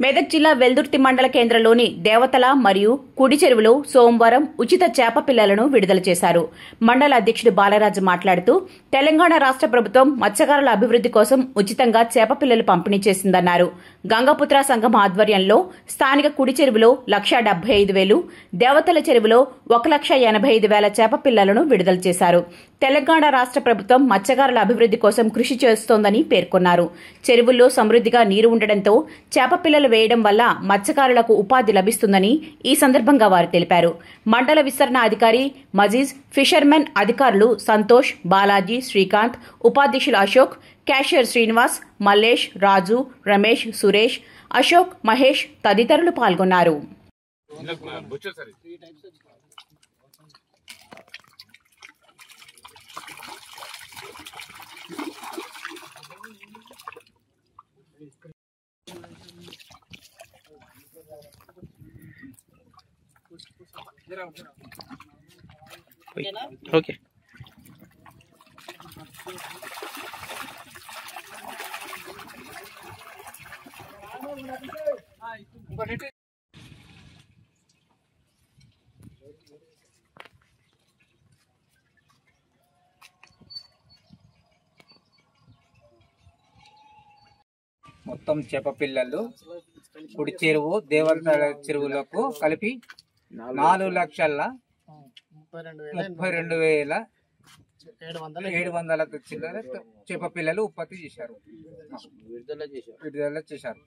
మెదక్ జిల్లా వెల్దుర్తి మండల కేంద్రంలోని దేవతల మరియు కుడి చెరువులో సోమవారం ఉచిత చేప పిల్లలను విడుదల చేశారు. మండల అధ్యక్షుడు బాలరాజు మాట్లాడుతూ తెలంగాణ రాష్ట్ర ప్రభుత్వం మత్స్యకారుల అభివృద్ది కోసం ఉచితంగా చేప పిల్లలు పంపిణీ చేసిందన్నారు. గంగపుత్ర సంఘం ఆధ్వర్యంలో స్థానిక కుడి చెరువులో 1,75,000, దేవతల చెరువులో 1,85,000 చేప పిల్లలను విడుదల చేశారు. తెలంగాణ రాష్ట్ర ప్రభుత్వం మత్స్యకారుల అభివృద్ది కోసం కృషి చేస్తోందని పేర్కొన్నారు. చెరువుల్లో సమృద్దిగా నీరు ఉండడంతో చేప పిల్లలు వేయడం వల్ల మత్స్యకారులకు ఉపాధి లభిస్తుందని ఈ సందర్భంగా వారు తెలిపారు. మండల విస్తరణ అధికారి మజీజ్, ఫిషర్మెన్ అధికారులు సంతోష్, బాలాజీ, శ్రీకాంత్, ఉపాధ్యక్షులు అశోక్, క్యాషియర్ శ్రీనివాస్, మల్లేష్, రాజు, రమేష్, సురేష్, అశోక్, మహేష్ తదితరులు పాల్గొన్నారు. ఓకే మొత్తం చేప పిల్లలు కుడి చెరువు దేవతల చెరువులకు కలిపి 4,32,700 చిల్లర చేప పిల్లలు ఉత్పత్తి చేశారు, విడుదల చేశారు.